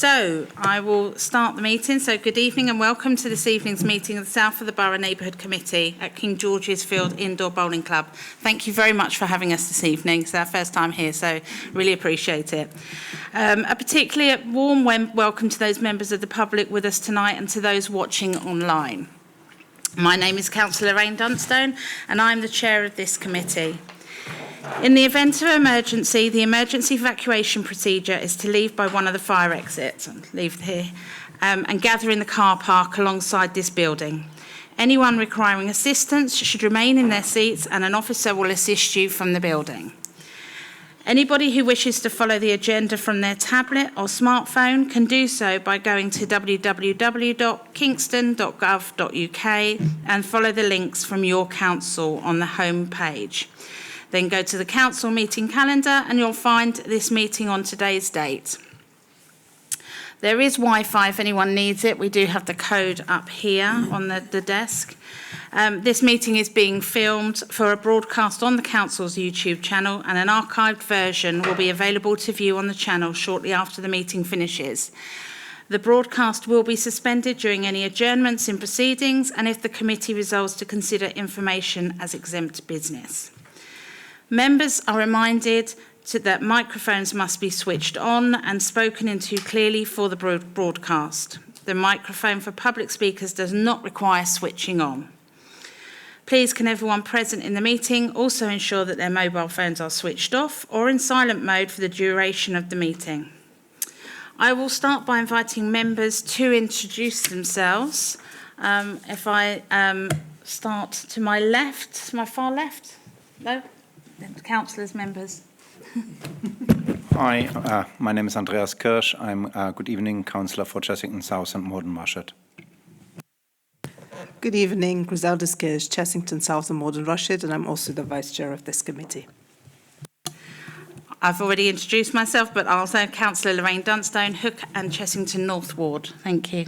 So I will start the meeting. So good evening and welcome to this evening's meeting of the South of the Borough Neighbourhood Committee at King George's Field Indoor Bowling Club. Thank you very much for having us this evening. It's our first time here, so really appreciate it. A particularly warm welcome to those members of the public with us tonight and to those watching online. My name is Councillor Lorraine Dunstone and I'm the chair of this committee. In the event of emergency, the emergency evacuation procedure is to leave by one of the fire exits, leave here, and gather in the car park alongside this building. Anyone requiring assistance should remain in their seats and an officer will assist you from the building. Anybody who wishes to follow the agenda from their tablet or smartphone can do so by going to www.kingston.gov.uk and follow the links from your council on the home page. Then go to the council meeting calendar and you'll find this meeting on today's date. There is Wi-Fi if anyone needs it. We do have the code up here on the desk. This meeting is being filmed for a broadcast on the council's YouTube channel and an archived version will be available to view on the channel shortly after the meeting finishes. The broadcast will be suspended during any adjournments in proceedings and if the committee resolves to consider information as exempt business. Members are reminded that microphones must be switched on and spoken into clearly for the broadcast. The microphone for public speakers does not require switching on. Please can everyone present in the meeting also ensure that their mobile phones are switched off or in silent mode for the duration of the meeting. I will start by inviting members to introduce themselves. If I start to my left, my far left, no? Councillors, members. Hi, my name is Andreas Kirsch. I'm good evening, Councillor for Chessington South and Morden Rushet. Good evening, Griselda Kirsch, Chessington South and Morden Rushet, and I'm also the Vice Chair of this committee. I've already introduced myself, but I'll say Councillor Lorraine Dunstone, Hook and Chessington North Ward. Thank you.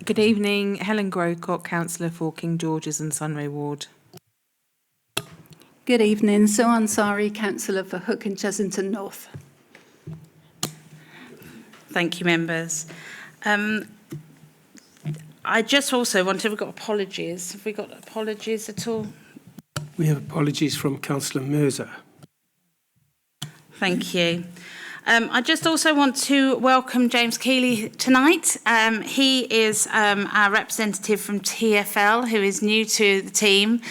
Good evening, Helen Grocott, Councillor for King George's and Sunray Ward. Good evening, Sue Ansari, Councillor for Hook and Chessington North. Thank you, members. I just also wanted, have we got apologies? Have we got apologies at all? We have apologies from Councillor Mirza. Thank you. I just also want to welcome James Keeley tonight. He is our representative from TfL, who is new to the team.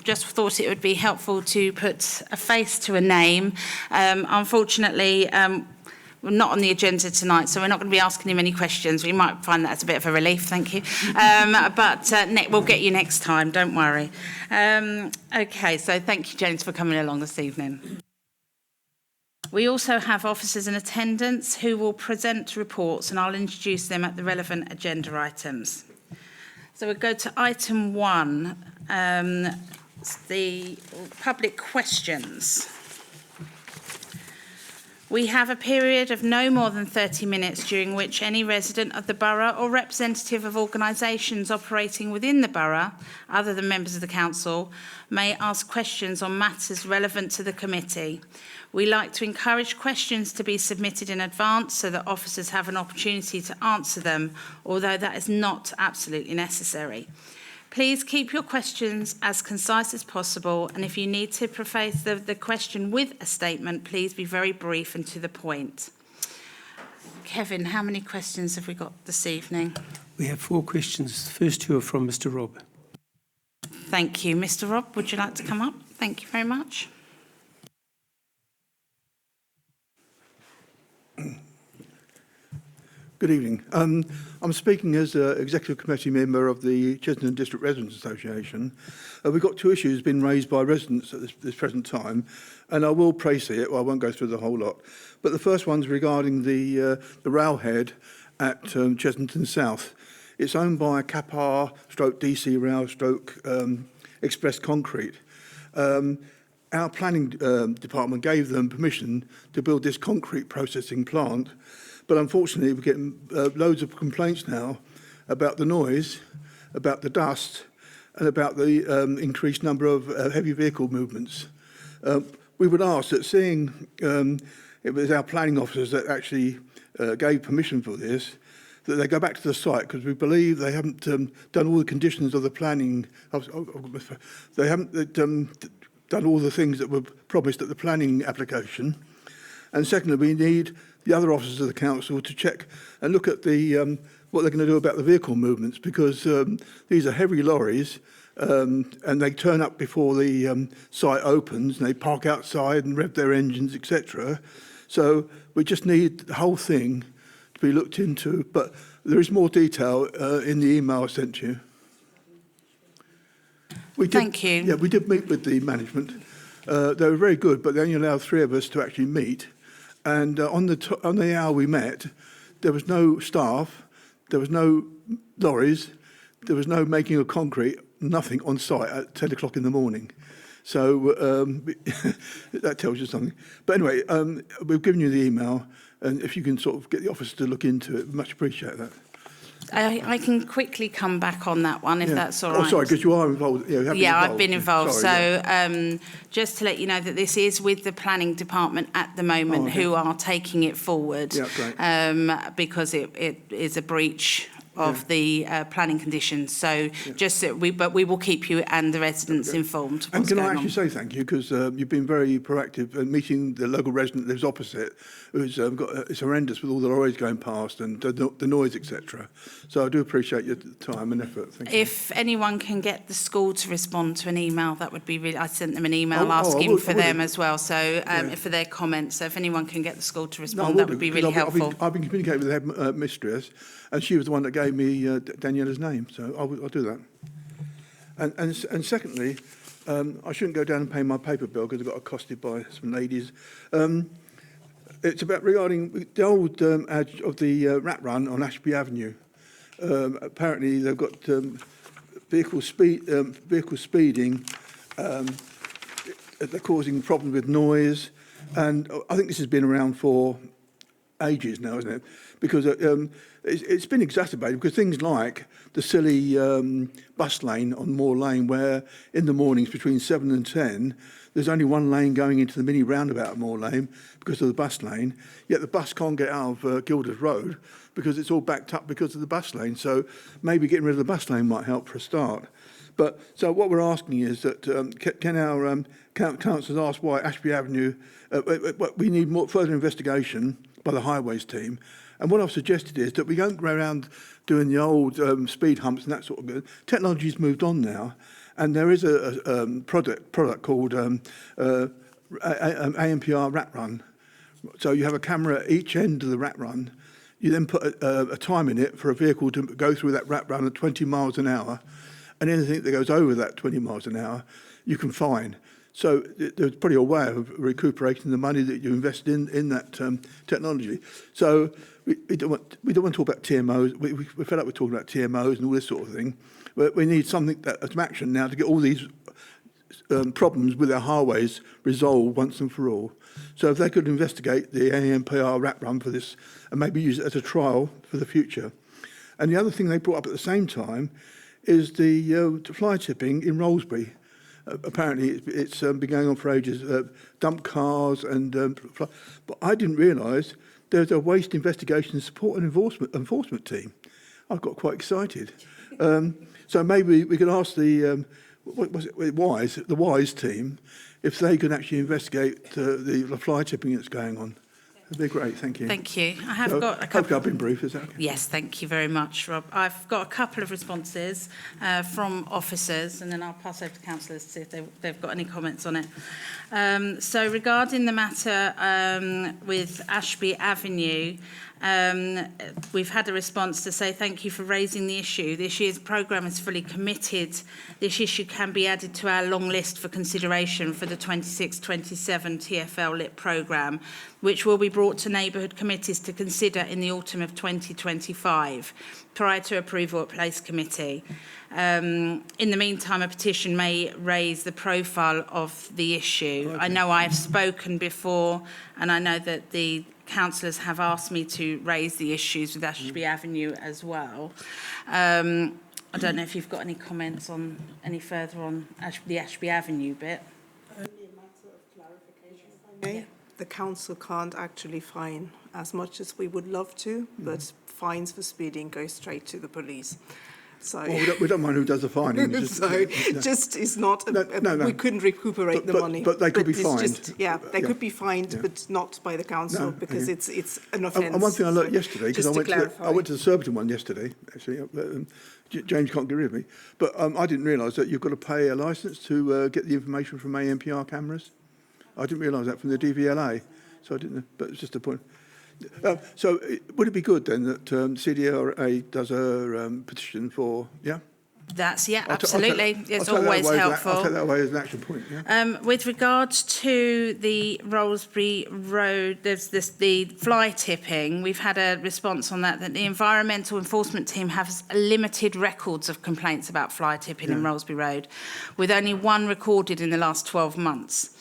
Just thought it would be helpful to put a face to a name. Unfortunately, we're not on the agenda tonight, so we're not going to be asking him any questions. We might find that as a bit of a relief, thank you. But we'll get you next time, don't worry. Okay, so thank you, James, for coming along this evening. We also have officers in attendance who will present reports and I'll introduce them at the relevant agenda items. So we'll go to item 1, the public questions. We have a period of no more than 30 minutes during which any resident of the borough or representative of organisations operating within the borough, other than members of the council, may ask questions on matters relevant to the committee. We like to encourage questions to be submitted in advance so that officers have an opportunity to answer them, although that is not absolutely necessary. Please keep your questions as concise as possible, and if you need to preface the question with a statement, please be very brief and to the point. Kevin, how many questions have we got this evening? We have 4 questions. The first 2 are from Mr. Rob. Thank you. Mr. Rob, would you like to come up? Thank you very much. Good evening. I'm speaking as an Executive Committee member of the Chessington District Residents Association. We've got 2 issues been raised by residents at this present time, and I will praise it. Well, I won't go through the whole lot. But the first one's regarding the railhead at Chessington South. It's owned by Kapar /DC Rail Express Concrete. Our planning department gave them permission to build this concrete processing plant. But unfortunately, we're getting loads of complaints now about the noise, about the dust, and about the increased number of heavy vehicle movements. We would ask that seeing it was our planning officers that actually gave permission for this, that they go back to the site, because we believe they haven't done all the conditions of the planning. They haven't done all the things that were promised at the planning application. And secondly, we need the other officers of the council to check and look at the what they're going to do about the vehicle movements, because these are heavy lorries, and they turn up before the site opens, and they park outside and rev their engines, etc. So we just need the whole thing to be looked into. But there is more detail in the email I sent you. Thank you. Yeah, we did meet with the management. They were very good, but they only allowed 3 of us to actually meet. And on the hour we met, there was no staff, there was no lorries, there was no making of concrete, nothing on site at 10 o'clock in the morning. So that tells you something. But anyway, we've given you the email, and if you can sort of get the officer to look into it, much appreciate that. I can quickly come back on that one, if that's all right. Oh, sorry, because you are involved. Yeah, I've been involved. Sorry, Just to let you know that this is with the planning department at the moment, who are taking it forward, because it is a breach of the planning conditions. So but we will keep you and the residents informed. And can I actually say thank you, because you've been very proactive in meeting the local resident that lives opposite, who's it's horrendous with all the lorries going past and the noise, etc. So I do appreciate your time and effort. Thank you. If anyone can get the school to respond to an email, that would be really. I sent them an email asking for them as well, so for their comments. So if anyone can get the school to respond, that would be really helpful. I've been communicating with the head mistress, and she was the one that gave me Daniela's name, so I'll do that. And secondly, I shouldn't go down and pay my paper bill because I got accosted by some ladies. It's about regarding the old ad of the rat run on Ashby Avenue. Apparently, they've got vehicle speeding. They're causing problems with noise, and I think this has been around for ages now, isn't it? Because it's been exacerbated because things like the silly bus lane on Moor Lane, where in the mornings between 7 and 10, there's only one lane going into the mini roundabout at Moor Lane because of the bus lane, yet the bus can't get out of Gilders Road because it's all backed up because of the bus lane. So maybe getting rid of the bus lane might help for a start. But so what we're asking is that can our councillors ask why Ashby Avenue, we need more further investigation by the highways team. And what I've suggested is that we don't go around doing the old speed humps and that sort of good. Technology's moved on now, and there is a product called ANPR rat run. So you have a camera at each end of the rat run. You then put a time in it for a vehicle to go through that rat run at 20 miles an hour, and anything that goes over that 20 miles an hour, you can fine. So there's probably a way of recuperating the money that you invested in that technology. So we don't want to talk about TMOs. We're fed up with talking about TMOs and all this sort of thing. But we need some action now to get all these problems with our highways resolved once and for all. So if they could investigate the ANPR rat run for this and maybe use it as a trial for the future. And the other thing they brought up at the same time is the fly tipping in Rollesbury. Apparently, it's been going on for ages. Dump cars and, but I didn't realise there's a waste investigation support and enforcement team. I got quite excited. So maybe we could ask the the WISE team if they can actually investigate the fly tipping that's going on. That'd be great, thank you. Thank you. I have got a couple. Hopefully I've been brief, is that okay? Yes, thank you very much, Rob. I've got a couple of responses from officers, and then I'll pass over to councillors to see if they've got any comments on it. So regarding the matter with Ashby Avenue, we've had a response to say thank you for raising the issue. This year's programme is fully committed. This issue can be added to our long list for consideration for the 26-27 TfL Lit programme, which will be brought to neighbourhood committees to consider in the autumn of 2025, prior to approval at Place Committee. In the meantime, a petition may raise the profile of the issue. Okay. I know I've spoken before, and I know that the councillors have asked me to raise the issues with Ashby Avenue as well. I don't know if you've got any comments on any further on the Ashby Avenue bit. Only a matter of clarification, if I may. the council can't actually fine as much as we would love to, but fines for speeding go straight to the police. So, Well, we don't mind who does the fining. It's just, so yeah. just is not. No. We couldn't recuperate the money. But they could be it's fined. They Yeah. could be fined, Yeah. but not by the council No, because okay. it's an offence. And one thing I learnt So, yesterday, because just to I clarify. went to the Surbiton one yesterday, actually. James can't get rid of me. But I didn't realise that you've got to pay a licence to get the information from ANPR cameras. I didn't realise that from the DVLA. So I didn't know, but it's just a point. So would it be good then that CDRA does a petition for, yeah? That's, yeah, I'll ta- absolutely. I'll It's take that always away as helpful. I'll take that away as an action point, yeah? With regards to the Rollesbury Road, there's the fly tipping, we've had a response on that the environmental enforcement team has limited records of complaints about fly tipping in Rollesbury Road, with only one recorded in the last 12 months.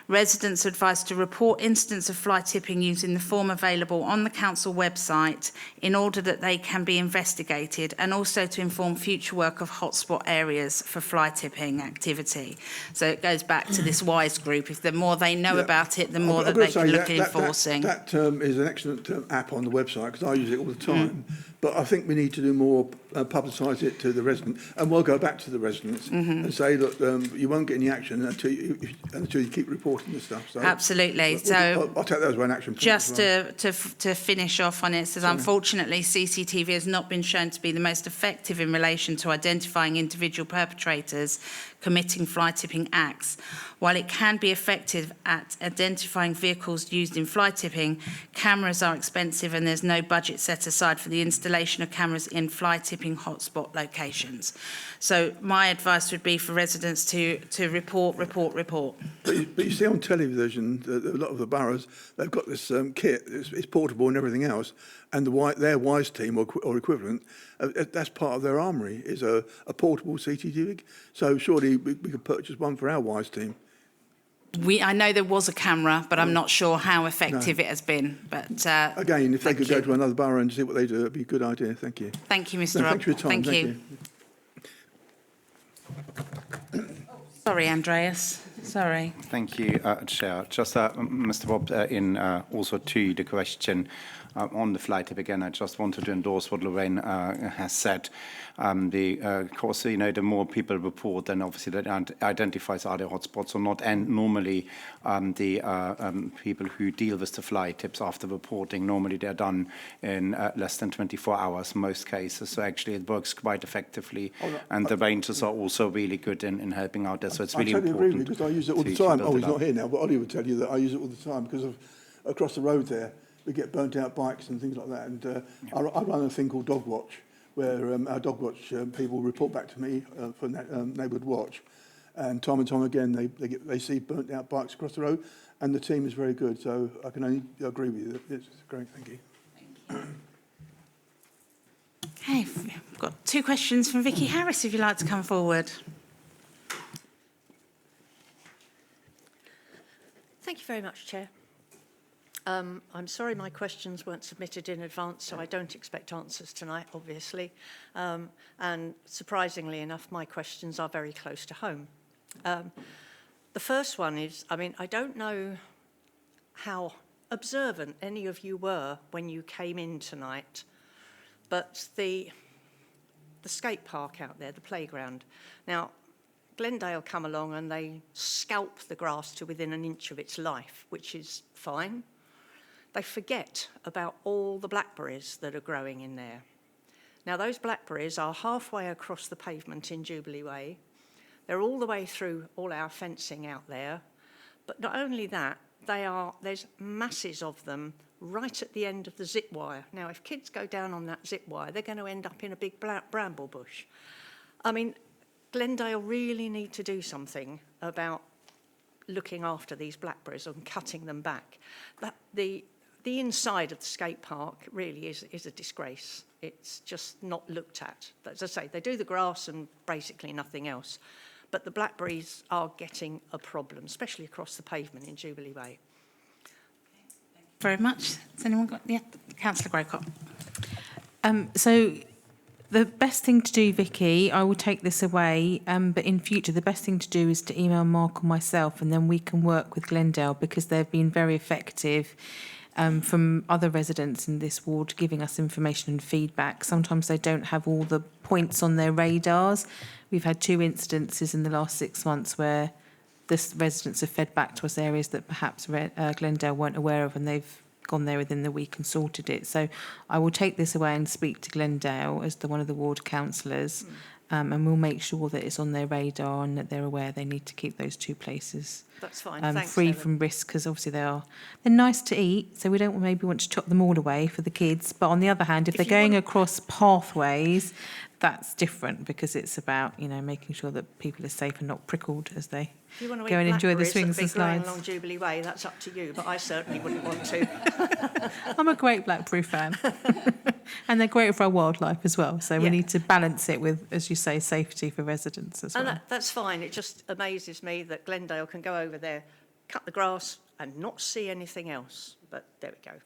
Residents are advised to report incidents of fly tipping using the form available on the council website in order that they can be investigated, and also to inform future work of hotspot areas for fly tipping activity. So it goes back to this WISE group. If the more they know about it, the more that they can look at enforcing. That is an excellent app on the website because I use it all the time. But I think we need to do more, publicise it to the resident, and we'll go back to the residents and say, look, you won't get any action until you keep reporting the stuff. So Absolutely. I'll take that as one action point. Just as well. to finish off on it, it says, unfortunately, CCTV has not been shown to be the most effective in relation to identifying individual perpetrators committing fly tipping acts. While it can be effective at identifying vehicles used in fly tipping, cameras are expensive and there's no budget set aside for the installation of cameras in fly tipping hotspot locations. So my advice would be for residents to report. But you see on television, a lot of the boroughs, they've got this kit, it's portable and everything else, and their WISE team or equivalent, that's part of their armoury, is a portable CCTV. So surely we could purchase one for our WISE team. I know there was a camera, but I'm not sure how effective it has been. But Again, if they could go you. to another borough and see what they do, it'd be a good idea. Thank you. Thank you, Mr. No, Rob. thanks for your time. Thank you. Sorry, Andreas. Sorry. Thank you, Chair. Just, Mr. Rob, in also to the question on the fly tip again, I just wanted to endorse what Lorraine has said. Of course, you know, the more people report, then obviously that identifies are there hotspots or not. And normally, the people who deal with the fly tips after reporting, normally they're done in less than 24 hours, most cases. So actually, it works quite effectively, and the rangers are also really good in helping out there. So it's really important. I totally agree because I use it all the to time. build Oh, it he's not up. here now, but Ollie would tell you that I use it all the time because of across the road there, we get burnt out bikes and things like that. And I run a thing called Dog Watch, where our Dog Watch people report back to me for Neighbourhood Watch. And time again, they see burnt out bikes across the road, and the team is very good. So I can only agree with you. It's great. Thank you. Okay, we've got 2 questions from Vicky Harris, if you'd like to come forward. Thank you very much, Chair. I'm sorry my questions weren't submitted in advance, so I don't expect answers tonight, obviously. And surprisingly enough, my questions are very close to home. The first one is, I don't know how observant any of you were when you came in tonight, but the skate park out there, the playground. Now, Glendale come along and they scalp the grass to within an inch of its life, which is fine. They forget about all the blackberries that are growing in there. Now, those blackberries are halfway across the pavement in Jubilee Way. They're all the way through all our fencing out there. But not only that, there's masses of them right at the end of the zip wire. Now, if kids go down on that zip wire, they're going to end up in a big bramble bush. Glendale really need to do something about looking after these blackberries and cutting them back. But the inside of the skate park really is a disgrace. It's just not looked at. As I say, they do the grass and basically nothing else. But the blackberries are getting a problem, especially across the pavement in Jubilee Way. Very much. Has anyone got... Yeah, Councillor Grocott. So The best thing to do, Vicky, I will take this away, but in future, the best thing to do is to email Mark or myself, and then we can work with Glendale, because they've been very effective from other residents in this ward giving us information and feedback. Sometimes they don't have all the points on their radars. We've had 2 incidences in the last 6 months where the residents have fed back to us areas that perhaps Glendale weren't aware of, and they've gone there within the week and sorted it. So I will take this away and speak to Glendale as one of the ward councillors, and we'll make sure that it's on their radar and that they're aware they need to keep those 2 places That's fine. Thanks, free Helen. from risk, because obviously they're nice to eat, so we don't maybe want to chop them all away for the kids. But on the other hand, if they're going across pathways, that's different, because it's about, you know, making sure that people are safe and not prickled as they If you want to go and enjoy the blackberries swings that and be growing slides. along Jubilee Way, that's up to you, but I certainly wouldn't want to. I'm a great blackberry fan. And they're great for our wildlife as well. So we Yeah. need to balance it with, as you say, safety for residents as well. And that's fine. It just amazes me that Glendale can go over there, cut the grass and not see anything else. But there we go.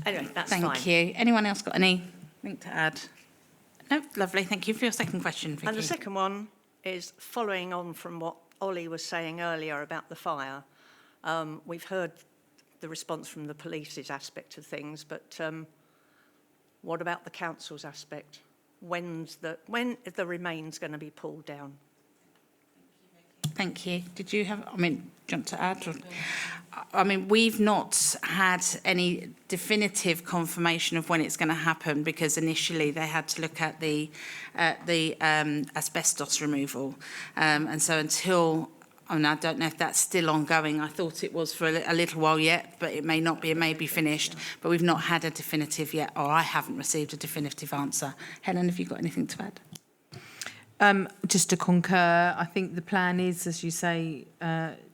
Anyway, that's fine. Thank you. Anyone else got anything to add? No, lovely. Thank you for your second question, Vicky. And the second one is following on from what Ollie was saying earlier about the fire. We've heard the response from the police's aspect of things, but what about the council's aspect? When is the remains going to be pulled down? Thank you. Did you have, do you want to add? Or, we've not had any definitive confirmation of when it's going to happen, because initially they had to look at the asbestos removal. And so until, I don't know if that's still ongoing. I thought it was for a little while yet, but it may not be, it may be finished. But we've not had a definitive yet, or I haven't received a definitive answer. Helen, have you got anything to add? Just to concur, I think the plan is, as you say,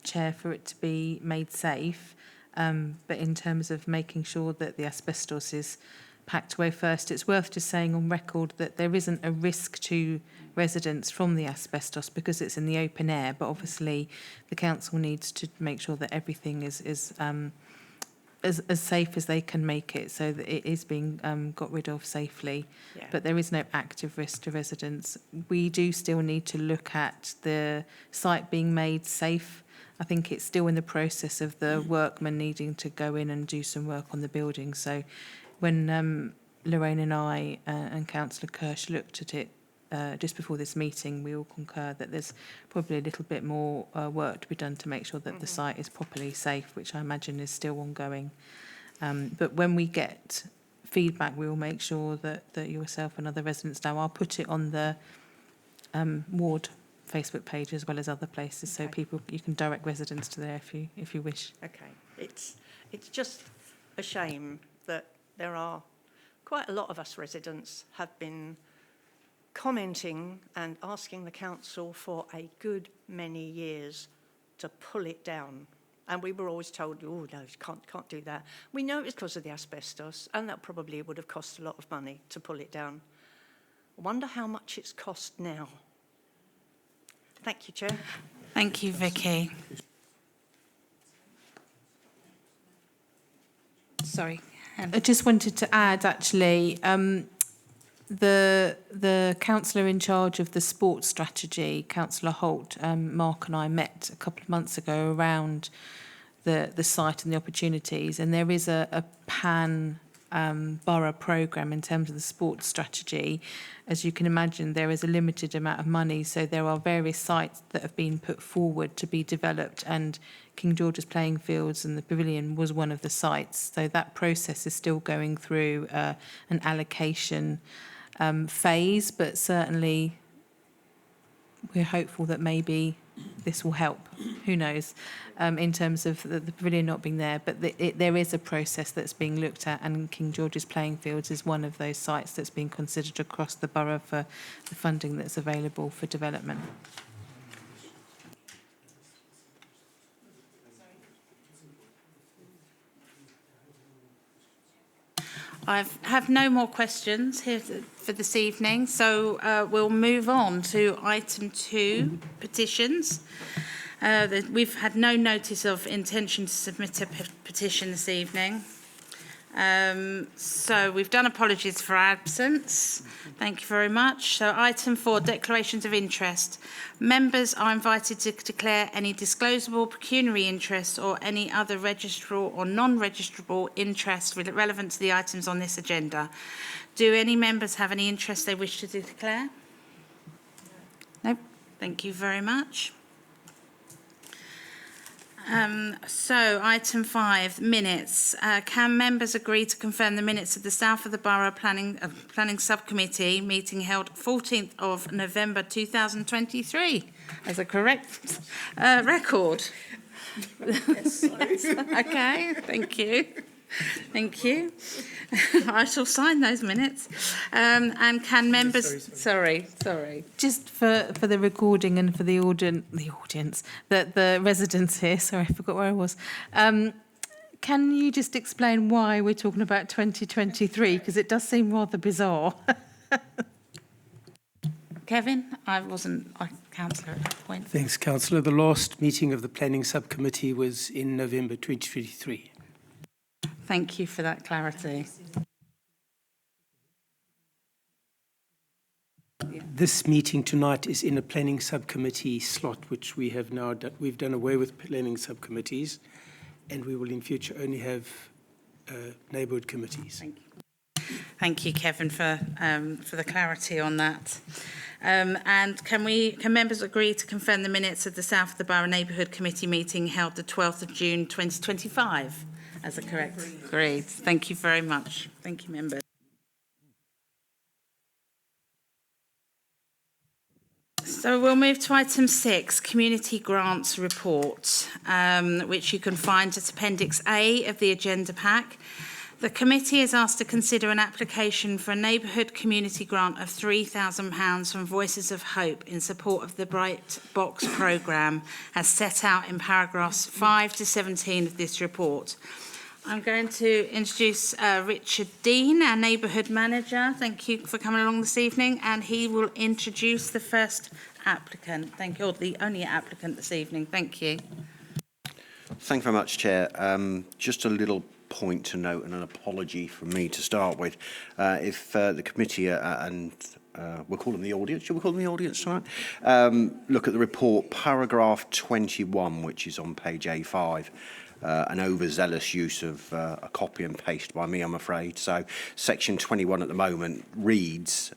Chair, for it to be made safe. But in terms of making sure that the asbestos is packed away first, it's worth just saying on record that there isn't a risk to residents from the asbestos because it's in the open air. But obviously, the council needs to make sure that everything is as safe as they can make it, so that it is being got rid of safely. Yeah. But there is no active risk to residents. We do still need to look at the site being made safe. I think it's still in the process of the workmen needing to go in and do some work on the building. So when Lorraine and I and Councillor Kirsch looked at it just before this meeting, we all concur that there's probably a little bit more work to be done to make sure that the site is properly safe, which I imagine is still ongoing. But when we get feedback, we will make sure that yourself and other residents know. I'll put it on the ward Facebook page as well as other places, so people, you can direct residents to there if you wish. Okay. It's just a shame that there are quite a lot of us residents have been commenting and asking the council for a good many years to pull it down. And we were always told, oh, no, you can't do that. We know it's because of the asbestos, and that probably would have cost a lot of money to pull it down. I wonder how much it's cost now. Thank you, Chair. Thank you, Vicky. Sorry. I just wanted to add, actually, the councillor in charge of the sports strategy, Councillor Holt, Mark and I met a couple of months ago around the site and the opportunities, and there is a pan borough programme in terms of the sports strategy. As you can imagine, there is a limited amount of money, so there are various sites that have been put forward to be developed, and King George's playing fields and the pavilion was one of the sites. So that process is still going through an allocation phase, but certainly we're hopeful that maybe this will help. Who knows, in terms of the pavilion not being there, but there is a process that's being looked at, and King George's playing fields is one of those sites that's being considered across the borough for the funding that's available for development. I have no more questions here for this evening, so we'll move on to item 2, petitions. We've had no notice of intention to submit a petition this evening. So we've done apologies for absence. Thank you very much. So item 4, declarations of interest. Members are invited to declare any disclosable pecuniary interest or any other registrable or non-registrable interest relevant to the items on this agenda. Do any members have any interest they wish to declare? No. Thank you very much. So, item 5, minutes. Can members agree to confirm the minutes of the South of the Borough Planning Subcommittee meeting held 14th of November 2023 as a correct record? Yes. Okay, thank you. Thank you. I shall sign those minutes. And can members... Sorry. Just for the recording and for the audience, the residents here, sorry, I forgot where I was. Can you just explain why we're talking about 2023? Because it does seem rather bizarre. Kevin, I wasn't a councillor at that point. Thanks, Councillor. The last meeting of the Planning Subcommittee was in November 2023. Thank you for that clarity. This meeting tonight is in a Planning Subcommittee slot, which we have now done. We've done away with Planning Subcommittees, and we will in future only have Neighbourhood committees. Thank you. Thank you, Kevin, for the clarity on that. And can members agree to confirm the minutes of the South of the Borough Neighbourhood Committee meeting held the 12th of June 2025? As a correct? Agreed. Thank you very much. Thank you, members. So we'll move to item 6, Community Grants Report, which you can find at Appendix A of the agenda pack. The committee is asked to consider an application for a neighbourhood community grant of £3,000 from Voices of Hope in support of the Bright Box programme, as set out in paragraphs 5 to 17 of this report. I'm going to introduce Richard Dean, our neighbourhood manager. Thank you for coming along this evening, and he will introduce the first applicant. Thank you, or the only applicant this evening. Thank you. Thank you very much, Chair. Just a little point to note and an apology from me to start with. If the committee and we'll call them the audience. Should we call them the audience tonight? Look at the report, paragraph 21, which is on page A5. An overzealous use of a copy and paste by me, I'm afraid. So section 21 at the moment reads,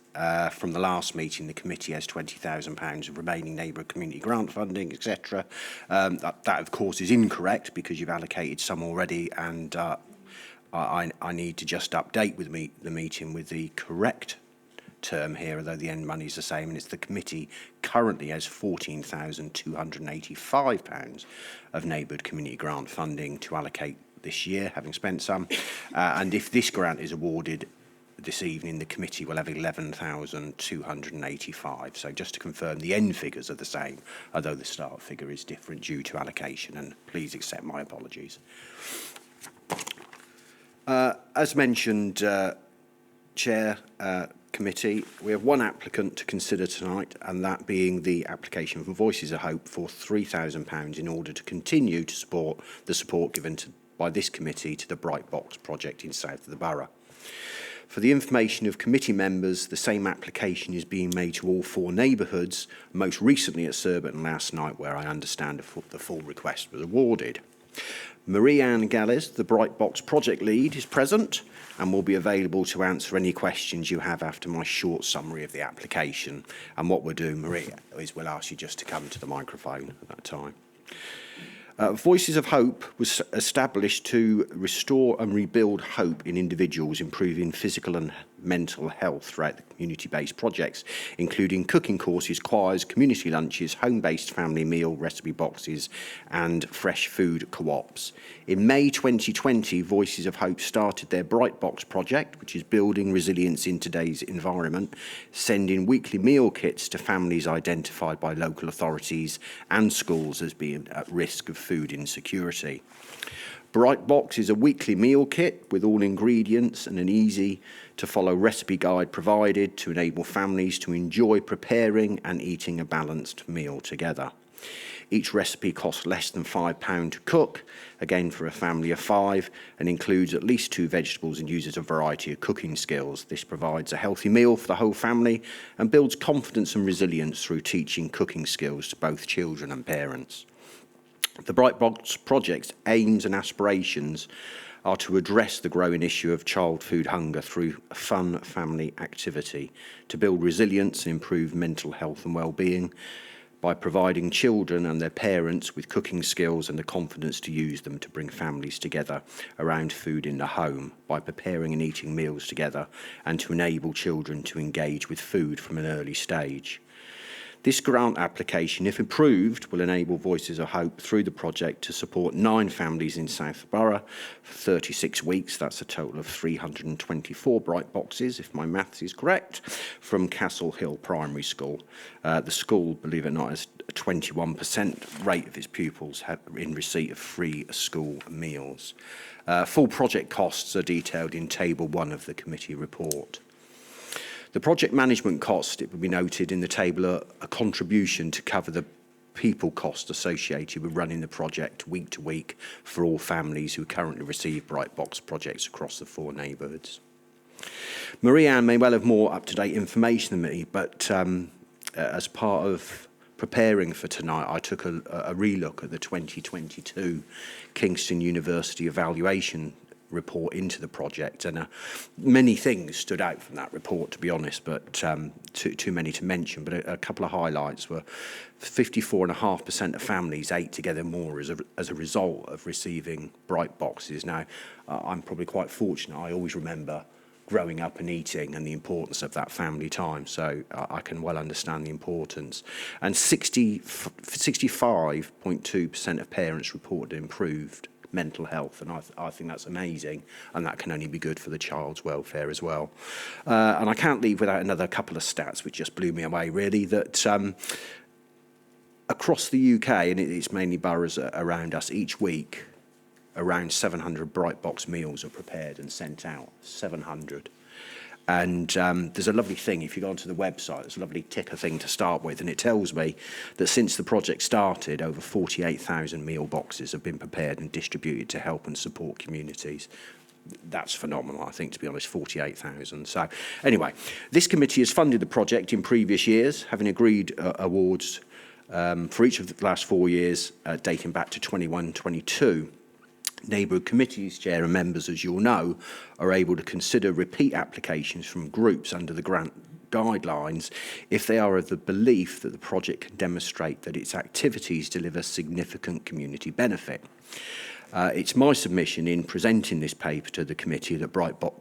from the last meeting, the committee has £20,000 of remaining neighbourhood community grant funding, etc. That, of course, is incorrect because you've allocated some already, and I need to just update with the meeting with the correct term here, although the end money is the same, and it's the committee currently has £14,285 of neighbourhood community grant funding to allocate this year, having spent some. And if this grant is awarded this evening, the committee will have £11,285. So just to confirm, the end figures are the same, although the start figure is different due to allocation, and please accept my apologies. As mentioned, Chair, Committee, we have one applicant to consider tonight, and that being the application from Voices of Hope for £3,000 in order to continue to support the support given by this committee to the Bright Box project in south of the borough. For the information of committee members, the same application is being made to all 4 neighbourhoods, most recently at Surbiton last night, where I understand the full request was awarded. Marie-Anne Galles, the Bright Box project lead, is present and will be available to answer any questions you have after my short summary of the application. And what we'll do, Marie, is we'll ask you just to come to the microphone at that time. Voices of Hope was established to restore and rebuild hope in individuals, improving physical and mental health throughout the community-based projects, including cooking courses, choirs, community lunches, home-based family meal recipe boxes, and fresh food co-ops. In May 2020, Voices of Hope started their Bright Box project, which is building resilience in today's environment, sending weekly meal kits to families identified by local authorities and schools as being at risk of food insecurity. Bright Box is a weekly meal kit with all ingredients and an easy-to-follow recipe guide provided to enable families to enjoy preparing and eating a balanced meal together. Each recipe costs less than £5 to cook, again for a family of 5, and includes at least 2 vegetables and uses a variety of cooking skills. This provides a healthy meal for the whole family and builds confidence and resilience through teaching cooking skills to both children and parents. The Bright Box project's aims and aspirations are to address the growing issue of child food hunger through fun family activity, to build resilience and improve mental health and well-being by providing children and their parents with cooking skills and the confidence to use them to bring families together around food in the home, by preparing and eating meals together, and to enable children to engage with food from an early stage. This grant application, if approved, will enable Voices of Hope through the project to support 9 families in South Borough for 36 weeks. That's a total of 324 bright boxes, if my maths is correct, from Castle Hill Primary School. The school, believe it or not, has a 21% rate of its pupils in receipt of free school meals. Full project costs are detailed in Table 1 of the committee report. The project management cost, it would be noted in the table, a contribution to cover the people cost associated with running the project week to week for all families who currently receive Bright Box projects across the 4 neighbourhoods. Marie-Anne may well have more up-to-date information than me, but as part of preparing for tonight, I took a re-look at the 2022 Kingston University evaluation report into the project, and many things stood out from that report, to be honest, but too many to mention. But a couple of highlights were 54.5% of families ate together more as a result of receiving bright boxes. Now, I'm probably quite fortunate. I always remember growing up and eating and the importance of that family time, so I can well understand the importance. And 65.2% of parents reported improved mental health, and I think that's amazing, and that can only be good for the child's welfare as well. And I can't leave without another couple of stats which just blew me away, really, that across the UK, and it's mainly boroughs around us, each week around 700 bright box meals are prepared and sent out. 700. And there's a lovely thing, if you go onto the website, there's a lovely ticker thing to start with, and it tells me that since the project started, over 48,000 meal boxes have been prepared and distributed to help and support communities. That's phenomenal, I think, to be honest, 48,000. So anyway, this committee has funded the project in previous years, having agreed awards for each of the last 4 years, dating back to 21-22. Neighbourhood committees, chair and members, as you'll know, are able to consider repeat applications from groups under the grant guidelines if they are of the belief that the project can demonstrate that its activities deliver significant community benefit. It's my submission in presenting this paper to the committee that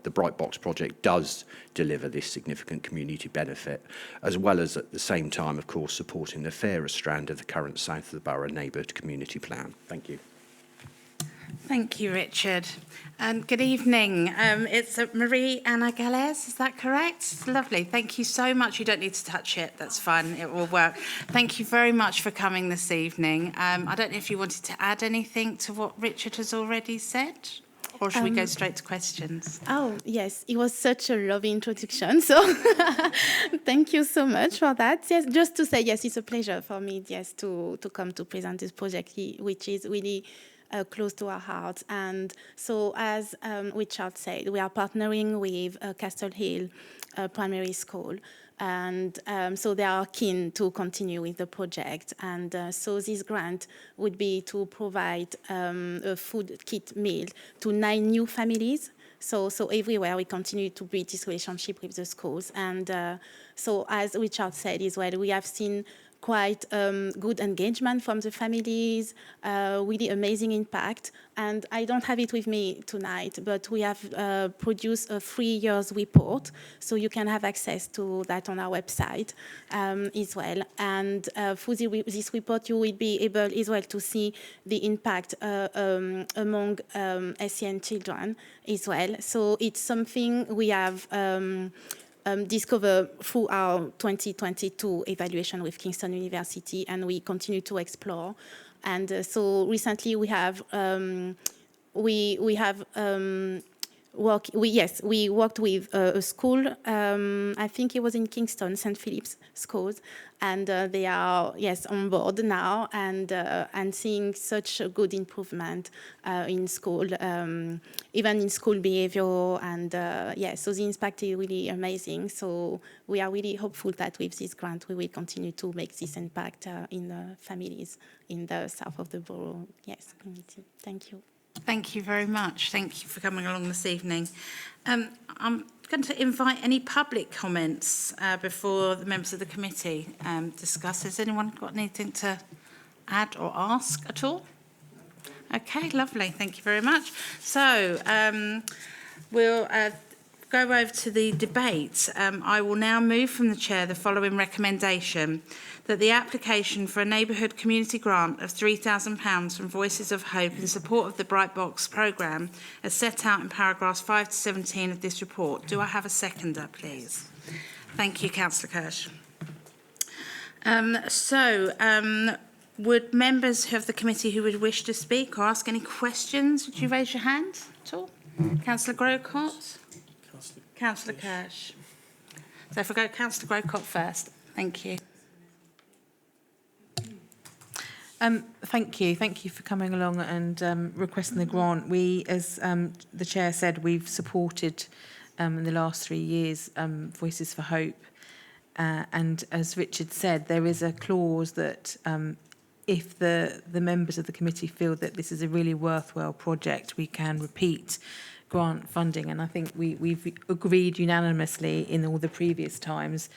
the Bright Box project does deliver this significant community benefit, as well as at the same time, of course, supporting the fairer strand of the current South of the Borough Neighbourhood Community Plan. Thank you. Thank you, Richard. And good evening. It's Marie-Anne Gallez, is that correct? Lovely. Thank you so much. You don't need to touch it. That's fine. It will work. Thank you very much for coming this evening. I don't know if you wanted to add anything to what Richard has already said, or should we go straight to questions? Oh, yes. It was such a lovely introduction. So thank you so much for that. Yes, just to say, yes, it's a pleasure for me, yes, to come to present this project, which is really close to our hearts. And so, as Richard said, we are partnering with Castle Hill Primary School, and so they are keen to continue with the project. And so this grant would be to provide a food kit meal to 9 new families. So everywhere we continue to build this relationship with the schools. And so, as Richard said as well, we have seen quite good engagement from the families, really amazing impact. And I don't have it with me tonight, but we have produced a 3-year report, so you can have access to that on our website as well. And through this report, you will be able as well to see the impact among SEN children as well. So it's something we have discover through our 2022 evaluation with Kingston University, and we continue to explore. And so recently we have we worked with a school. I think it was in Kingston, St. Philip's schools, and they are on board now and seeing such a good improvement in school, even in school behavior, and so the impact is really amazing. So we are really hopeful that with this grant we will continue to make this impact in the families in the south of the borough. Yes, community. Thank you. Thank you very much. Thank you for coming along this evening. I'm going to invite any public comments before the members of the committee discuss. Has anyone got anything to add or ask at all? Okay, lovely. Thank you very much. So we'll go over to the debate. I will now move from the chair the following recommendation: that the application for a Neighbourhood community grant of £3,000 from Voices of Hope in support of the Bright Box programme, as set out in paragraphs 5 to 17 of this report. Do I have a seconder, please? Thank you, Councillor Kirsch. Would members of the committee who would wish to speak or ask any questions, would you raise your hand at all? Councillor Grocott? Councillor Kirsch. So if we go Councillor Grocott first. Thank you. Thank you for coming along and requesting the grant. We, as the chair said, we've supported in the last 3 years Voices for Hope, and as Richard said, there is a clause that if the members of the committee feel that this is a really worthwhile project, we can repeat grant funding, and I think we've agreed unanimously in all the previous times,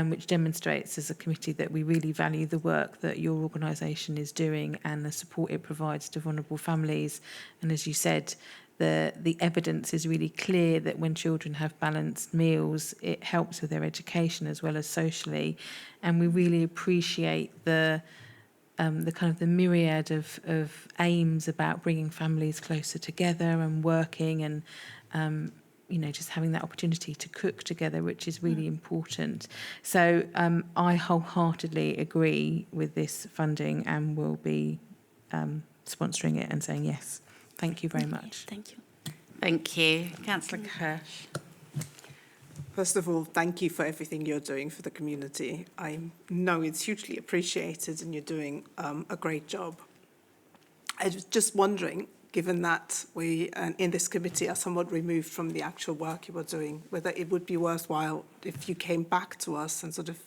which demonstrates as a committee that we really value the work that your organisation is doing and the support it provides to vulnerable families. And as you said, the evidence is really clear that when children have balanced meals, it helps with their education as well as socially, and we really appreciate the kind of the myriad of aims about bringing families closer together and working and, just having that opportunity to cook together, which is really important. So I wholeheartedly agree with this funding and will be sponsoring it and saying yes. Thank you very much. Thank you. Thank you. Councillor Kirsch. First of all, thank you for everything you're doing for the community. I know it's hugely appreciated and you're doing a great job. I was just wondering, given that we in this committee are somewhat removed from the actual work you are doing, whether it would be worthwhile if you came back to us and sort of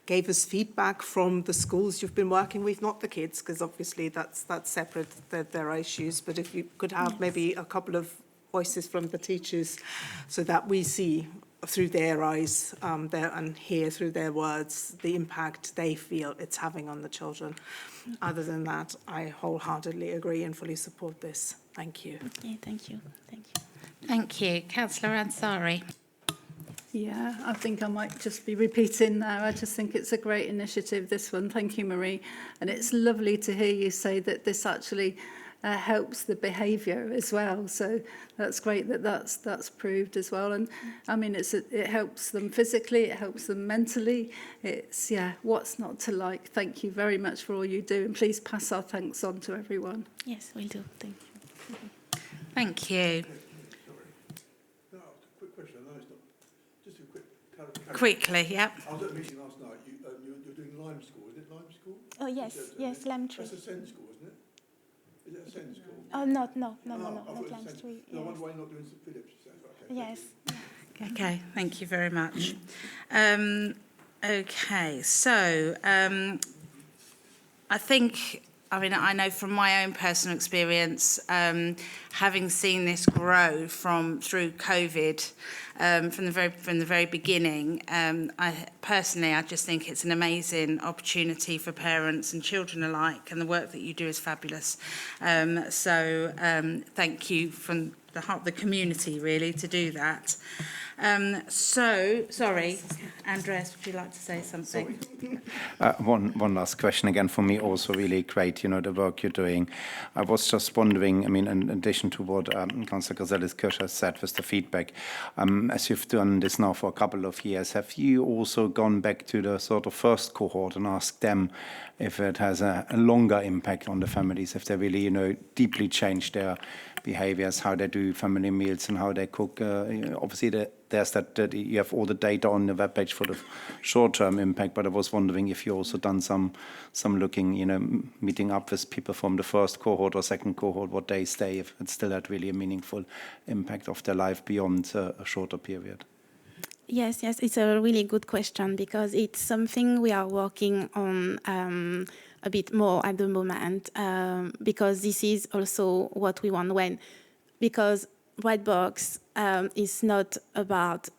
gave us feedback from the schools you've been working with, not the kids, because obviously that's separate, there are issues, but if you could have maybe a couple of voices from the teachers so that we see through their eyes and hear through their words the impact they feel it's having on the children. Other than that, I wholeheartedly agree and fully support this. Thank you. Okay, thank you. Thank you. Thank you. Councillor Ansari. Yeah, I think I might just be repeating now. I just think it's a great initiative, this one. Thank you, Marie. And it's lovely to hear you say that this actually helps the behaviour as well. So that's great that that's proved as well. And I mean, it helps them physically, it helps them mentally. It's, what's not to like? Thank you very much for all you do. And please pass our thanks on to everyone. Yes, we'll do. Thank you. Thank you. No, quick question. I know it's not. Just a quick clarification. Quickly, yep. I was at a meeting last night. You're doing Lime School. Is it Lime School? Oh, yes, Lime Tree. That's a SEND school, isn't it? Is it a SEND school? Oh, not I thought Lime it was Tree. No, I wonder why you're not doing St Philip's. Okay. Yes. Okay, thank you very much. Okay, so I know from my own personal experience, having seen this grow through COVID, from the very beginning, I just think it's an amazing opportunity for parents and children alike, and the work that you do is fabulous. So thank you from the community really to do that. Sorry, Andreas, would you like to say something? One last question again for me, also really great, the work you're doing. I was just wondering, in addition to what Councillor Gazelles-Kirsch has said with the feedback, as you've done this now for a couple of years, have you also gone back to the sort of first cohort and asked them if it has a longer impact on the families, if they really, deeply change their behaviors, how they do family meals and how they cook? Obviously, there's that you have all the data on the webpage for the short-term impact, but I was wondering if you also done some looking, meeting up with people from the first cohort or second cohort, what they stay, if it still had really a meaningful impact of their life beyond a shorter period. Yes, it's a really good question because it's something we are working on a bit more at the moment because this is also what we want because White Box is not about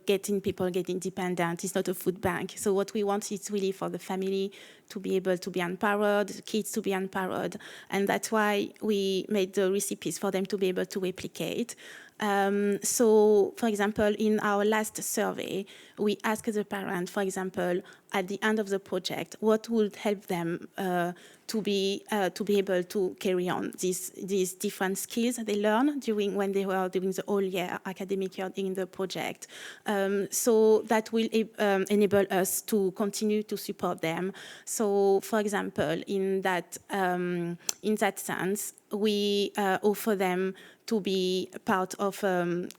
getting people getting dependent. It's not a food bank. So what we want is really for the family to be able to be empowered, the kids to be empowered. And that's why we made the recipes for them to be able to replicate. So, for example, in our last survey, we asked the parent, for example, at the end of the project, what would help them to be able to carry on these different skills they learn when they were doing the whole year, academic year in the project. So that will enable us to continue to support them. So, for example, in that sense, we offer them to be part of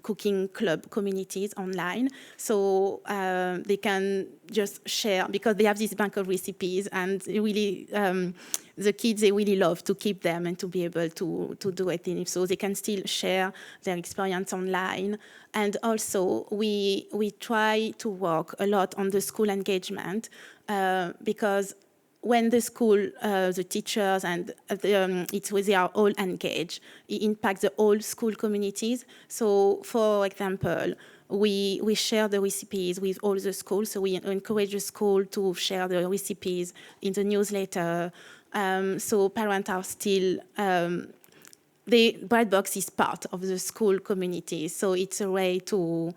cooking club communities online. So they can just share, because they have this bank of recipes, and really the kids, they really love to keep them and to be able to do it. So they can still share their experience online. And also we try to work a lot on the school engagement because when the school, the teachers, and they are all engaged, it impacts the whole school communities. So, for example, we share the recipes with all the schools. So we encourage the school to share the recipes in the newsletter. So parents are still. The Bright Box is part of the school community, so it's a way to,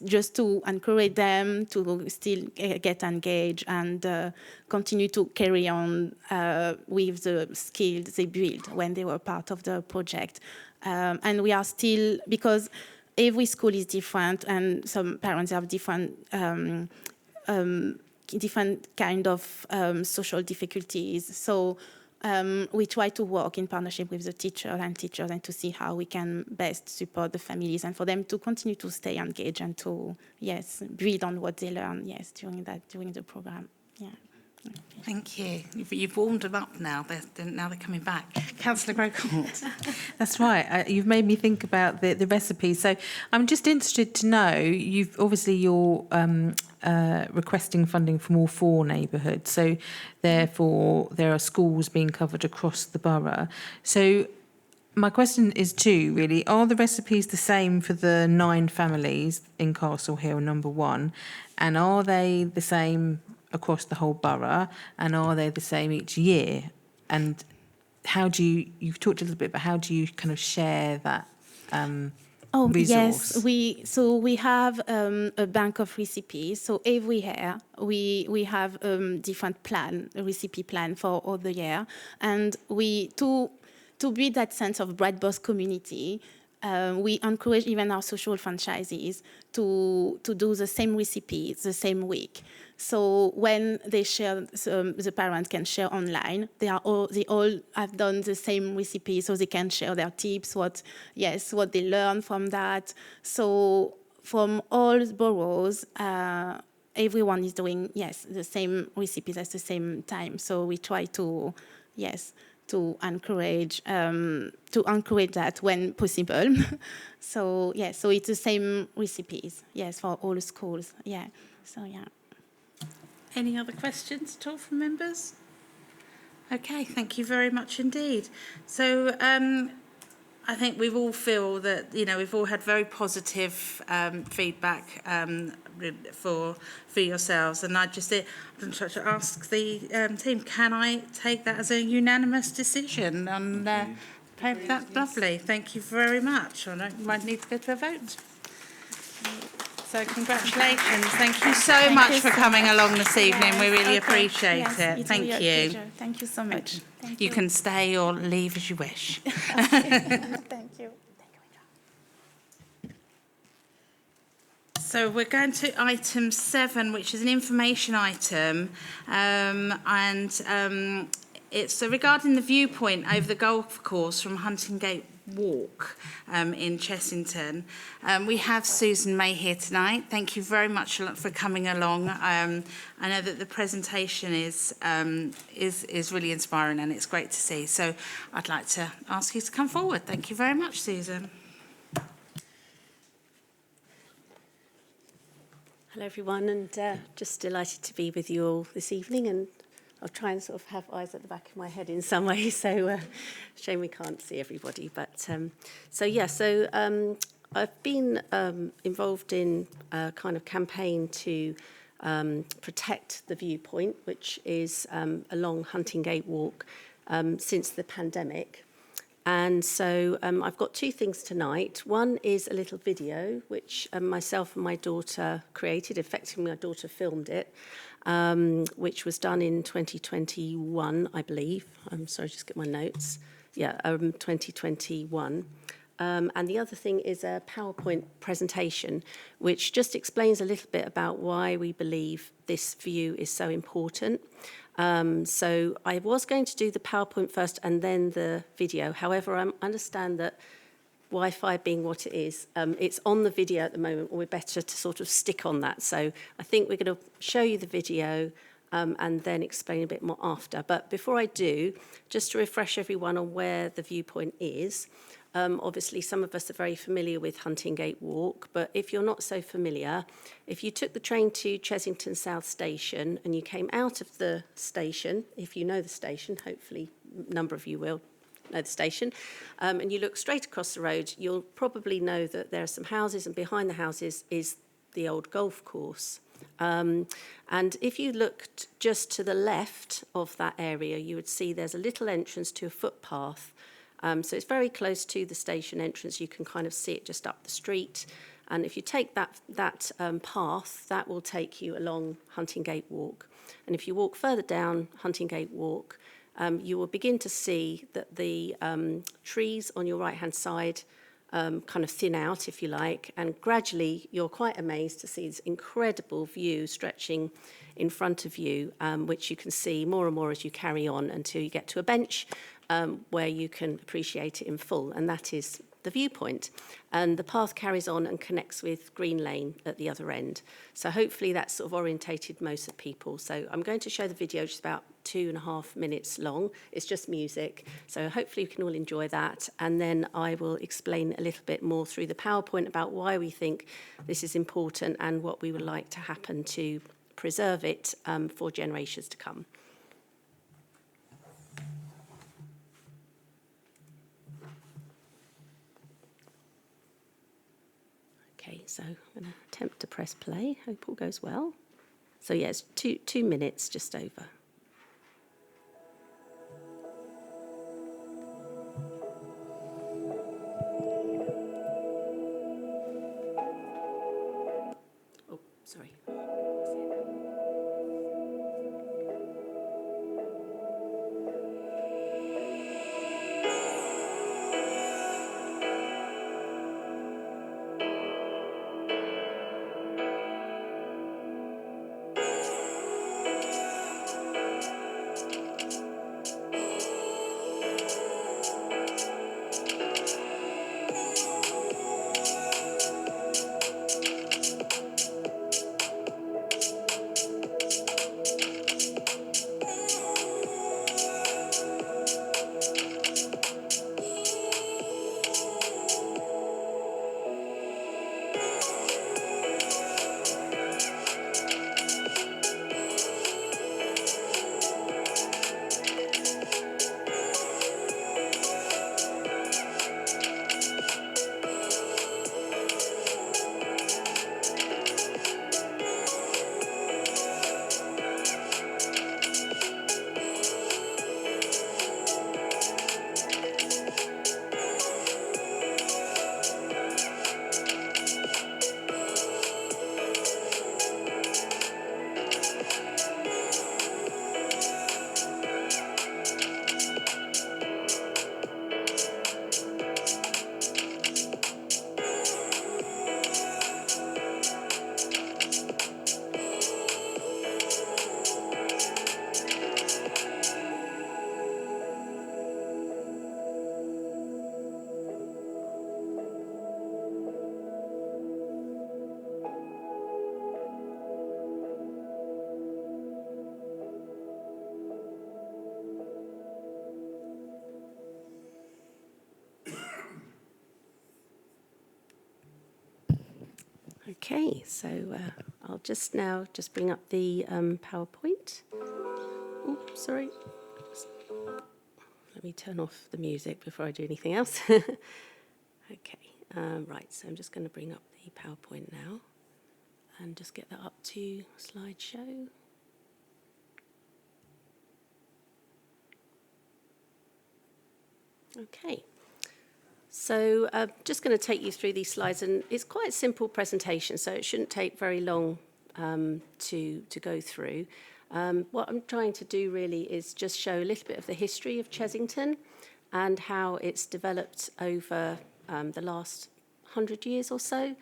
just to encourage them to still get engaged and continue to carry on with the skills they built when they were part of the project. And we are still, because every school is different and some parents have different kind of social difficulties. So we try to work in partnership with the teachers and to see how we can best support the families and for them to continue to stay engaged and to, build on what they learn, during the program. Yeah. Thank you. You've warmed them up now. Now they're coming back. Councillor Grocott. That's right. You've made me think about the recipe. So I'm just interested to know, you're requesting funding from all 4 neighbourhoods. So therefore, there are schools being covered across the borough. So my question is 2, really. Are the recipes the same for the 9 families in Castle Hill, number 1? And are they the same across the whole borough? And are they the same each year? And how do you've talked a little bit about how do you kind of share that resource? Yes, we have a bank of recipes. So every year we have different recipe plan for all the year, and to build that sense of Bright Box community. We encourage even our social franchisees to do the same recipe the same week. So when they share, the parents can share online. They all have done the same recipe, so they can share their tips, what they learn from that. So from all boroughs, everyone is doing the same recipes at the same time. So we try to encourage that when possible. So it's the same recipes, for all schools. Any other questions at all from members? Okay, thank you very much indeed. So I think we all feel that, we've all had very positive feedback for yourselves. And I'm trying to ask the team, can I take that as a unanimous decision on That's lovely. Thank you very much. I might need to go to a vote. So congratulations. Thank you so much for coming along this evening. We really appreciate it. Thank you. Thank you so much. Thank You can stay or leave as you wish. Thank you. So we're going to item 7, which is an information item, it's regarding the viewpoint over the golf course from Hunting Gate Walk in Chessington. We have Susan May here tonight. Thank you very much for coming along. I know that the presentation is really inspiring and it's great to see. So I'd like to ask you to come forward. Thank you very much, Susan. Hello everyone, and just delighted to be with you all this evening, and I'll try and sort of have eyes at the back of my head in some way, so shame we can't see everybody. But I've been involved in a kind of campaign to protect the viewpoint, which is along Hunting Gate Walk since the pandemic. And so I've got 2 things tonight. One is a little video, which myself and my daughter created. Effectively, my daughter filmed it, which was done in 2021, I believe. I'm sorry, just get my notes. 2021. And the other thing is a PowerPoint presentation, which just explains a little bit about why we believe this view is so important. So I was going to do the PowerPoint first and then the video. However, I understand that Wi-Fi being what it is, it's on the video at the moment, or we're better to sort of stick on that. So I think we're going to show you the video and then explain a bit more after. But before I do, just to refresh everyone on where the viewpoint is, obviously, some of us are very familiar with Hunting Gate Walk, but if you're not so familiar, if you took the train to Chessington South Station and you came out of the station, if you know the station, hopefully a number of you will know the station, and you look straight across the road, you'll probably know that there are some houses, and behind the houses is the old golf course. And if you looked just to the left of that area, you would see there's a little entrance to a footpath. So it's very close to the station entrance. You can kind of see it just up the street. And if you take that path, that will take you along Hunting Gate Walk. And if you walk further down Hunting Gate Walk, you will begin to see that the trees on your right-hand side kind of thin out, if you like. And gradually, you're quite amazed to see this incredible view stretching in front of you, which you can see more and more as you carry on until you get to a bench where you can appreciate it in full, and that is the viewpoint. And the path carries on and connects with Green Lane at the other end. So hopefully that's sort of orientated most of people. So I'm going to show the video, which is about 2.5 minutes long. It's just music. So hopefully you can all enjoy that. And then I will explain a little bit more through the PowerPoint about why we think this is important and what we would like to happen to preserve it for generations to come. Okay, so I'm going to attempt to press play. Hope all goes well. So yeah, it's 2 minutes just over. Oh, sorry. Okay, so I'll just bring up the PowerPoint. Oh, sorry. Let me turn off the music before I do anything else. Okay, right, so I'm just going to bring up the PowerPoint now and just get that up to slideshow. Okay. So I'm just going to take you through these slides, and it's quite a simple presentation, so it shouldn't take very long to go through. What I'm trying to do really is just show a little bit of the history of Chesington and how it's developed over the last 100 years or so,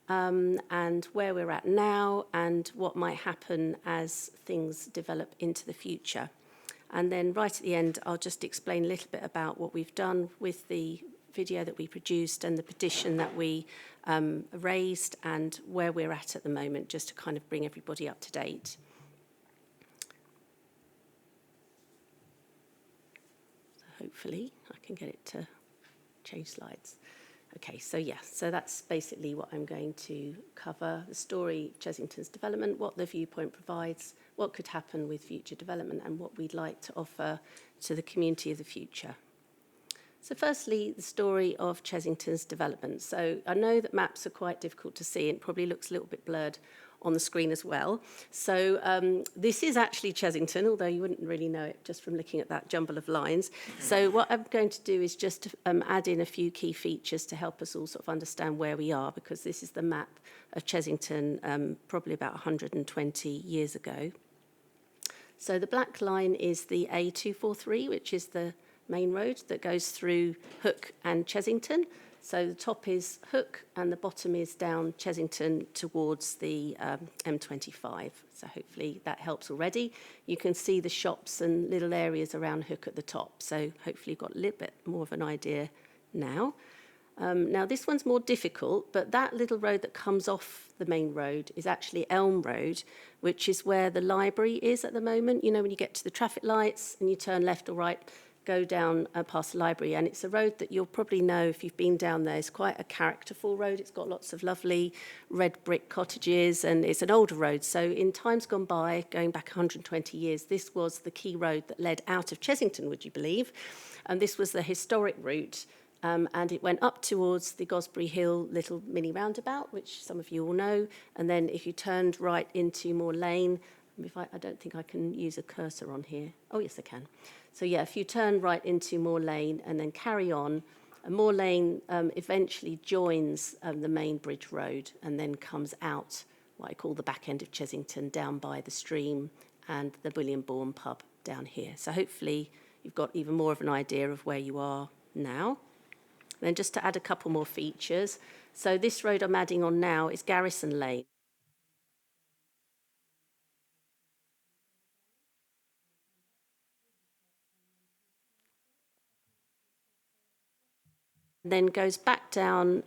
and where we're at now and what might happen as things develop into the future. And then right at the end, I'll just explain a little bit about what we've done with the video that we produced and the petition that we raised and where we're at the moment, just to kind of bring everybody up to date. So hopefully I can get it to change slides. Okay, so that's basically what I'm going to cover: the story of Chesington's development, what the viewpoint provides, what could happen with future development, and what we'd like to offer to the community of the future. So firstly, the story of Chesington's development. So I know that maps are quite difficult to see, and it probably looks a little bit blurred on the screen as well. So this is actually Chesington, although you wouldn't really know it just from looking at that jumble of lines. So what I'm going to do is just add in a few key features to help us all sort of understand where we are, because this is the map of Chesington probably about 120 years ago. So the black line is the A243, which is the main road that goes through Hook and Chesington. So the top is Hook and the bottom is down Chesington towards the M25. So hopefully that helps already. You can see the shops and little areas around Hook at the top. So hopefully you've got a little bit more of an idea now. Now this one's more difficult, but that little road that comes off the main road is actually Elm Road, which is where the library is at the moment. You know, when you get to the traffic lights and you turn left or right, go down past the library, and it's a road that you'll probably know if you've been down there. It's quite a characterful road. It's got lots of lovely red brick cottages, and it's an older road. So in times gone by, going back 120 years, this was the key road that led out of Chesington, would you believe? And this was the historic route, and it went up towards the Gosbury Hill little mini roundabout, which some of you all know, and then if you turned right into Moor Lane, I don't think I can use a cursor on here. Oh, yes, I can. So, yeah, if you turn right into Moor Lane and then carry on, Moor Lane eventually joins the main bridge road and then comes out what I call the back end of Chesington, down by the stream and the William Bourne pub down here. So hopefully you've got even more of an idea of where you are now. And then just to add a couple more features. So this road I'm adding on now is Garrison Lane. Then goes back down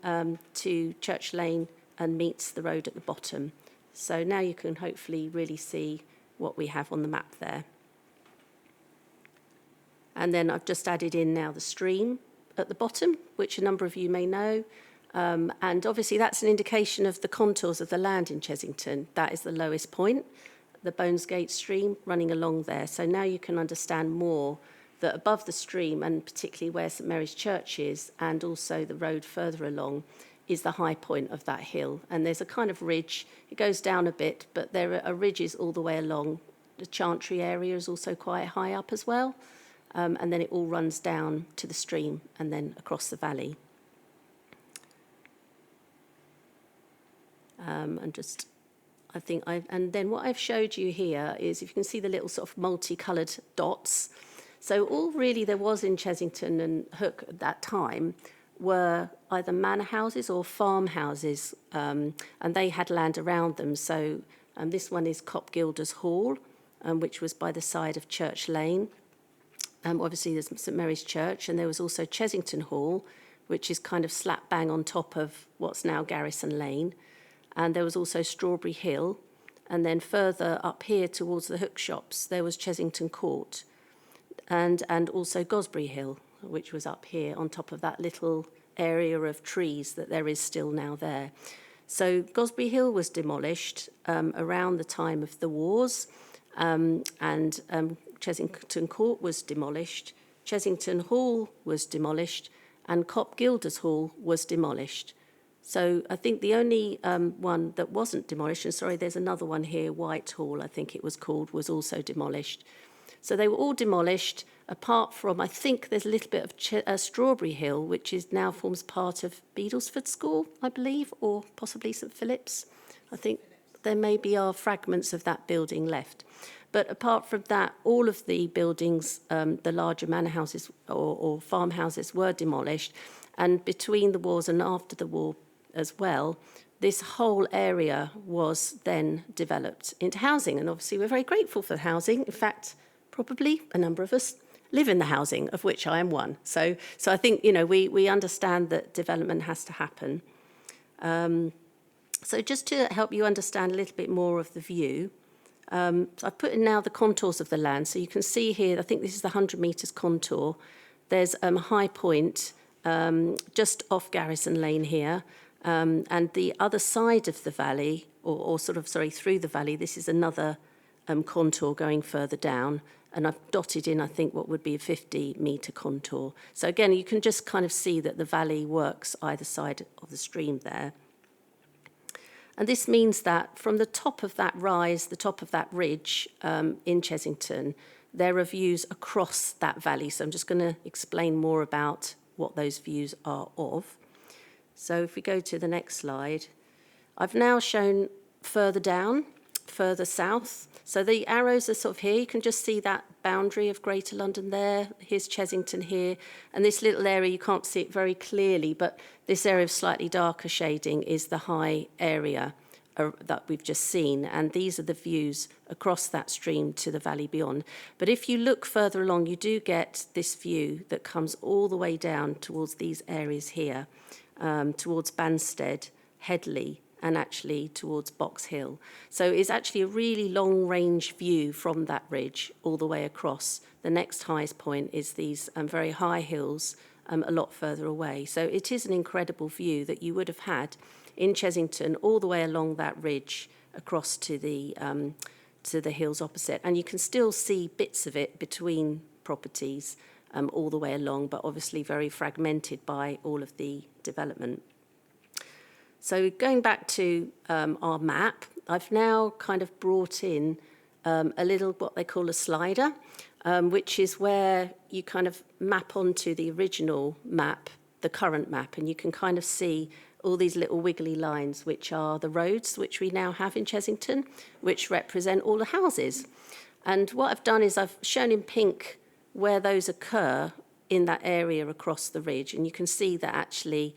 to Church Lane and meets the road at the bottom. So now you can hopefully really see what we have on the map there. And then I've just added in now the stream at the bottom, which a number of you may know. And obviously that's an indication of the contours of the land in Chesington. That is the lowest point, the Bonesgate stream running along there. So now you can understand more that above the stream, and particularly where St Mary's Church is, and also the road further along, is the high point of that hill. And there's a kind of ridge. It goes down a bit, but there are ridges all the way along. The Chantry area is also quite high up as well. And then it all runs down to the stream and then across the valley. And then what I've showed you here is, if you can see the little sort of multicoloured dots. So all really there was in Chesington and Hook at that time were either manor houses or farmhouses, and they had land around them. So this one is Copgilder's Hall, which was by the side of Church Lane. Obviously there's St Mary's Church, and there was also Chesington Hall, which is kind of slap bang on top of what's now Garrison Lane. And there was also Strawberry Hill, and then further up here towards the Hook shops, there was Chesington Court. And also Gosbury Hill, which was up here on top of that little area of trees that there is still now there. So Gosbury Hill was demolished around the time of the wars, and Chesington Court was demolished, Chesington Hall was demolished, and Cop Gilders Hall was demolished. So I think the only one that wasn't demolished, and sorry, there's another one here, Whitehall, I think it was called, was also demolished. So they were all demolished, apart from, I think there's a little bit of Strawberry Hill, which is now forms part of Beadlesford School, I believe, or possibly St Philip's. I think there maybe are fragments of that building left. But apart from that, all of the buildings, the larger manor houses or farmhouses were demolished. And between the wars and after the war as well, this whole area was then developed into housing. And obviously we're very grateful for housing. In fact, probably a number of us live in the housing, of which I am one. So I think, we understand that development has to happen. So just to help you understand a little bit more of the view, so I've put in now the contours of the land. So you can see here, I think this is the 100 metres contour. There's a high point just off Garrison Lane here. And the other side of the valley, through the valley, this is another contour going further down. And I've dotted in, I think, what would be a 50-metre contour. So again, you can just kind of see that the valley works either side of the stream there. And this means that from the top of that rise, the top of that ridge in Chesington, there are views across that valley. So I'm just going to explain more about what those views are of. So if we go to the next slide, I've now shown further down, further south. So the arrows are sort of here. You can just see that boundary of Greater London there. Here's Chesington here. And this little area, you can't see it very clearly, but this area of slightly darker shading is the high area that we've just seen. And these are the views across that stream to the valley beyond. But if you look further along, you do get this view that comes all the way down towards these areas here, towards Banstead, Headley, and actually towards Box Hill. So it's actually a really long-range view from that ridge all the way across. The next highest point is these very high hills a lot further away. So it is an incredible view that you would have had in Chesington all the way along that ridge across to the hills opposite. And you can still see bits of it between properties all the way along, but obviously very fragmented by all of the development. So going back to our map, I've now kind of brought in a little what they call a slider, which is where you kind of map onto the original map, the current map, and you can kind of see all these little wiggly lines, which are the roads which we now have in Chesington, which represent all the houses. And what I've done is I've shown in pink where those occur in that area across the ridge, and you can see that actually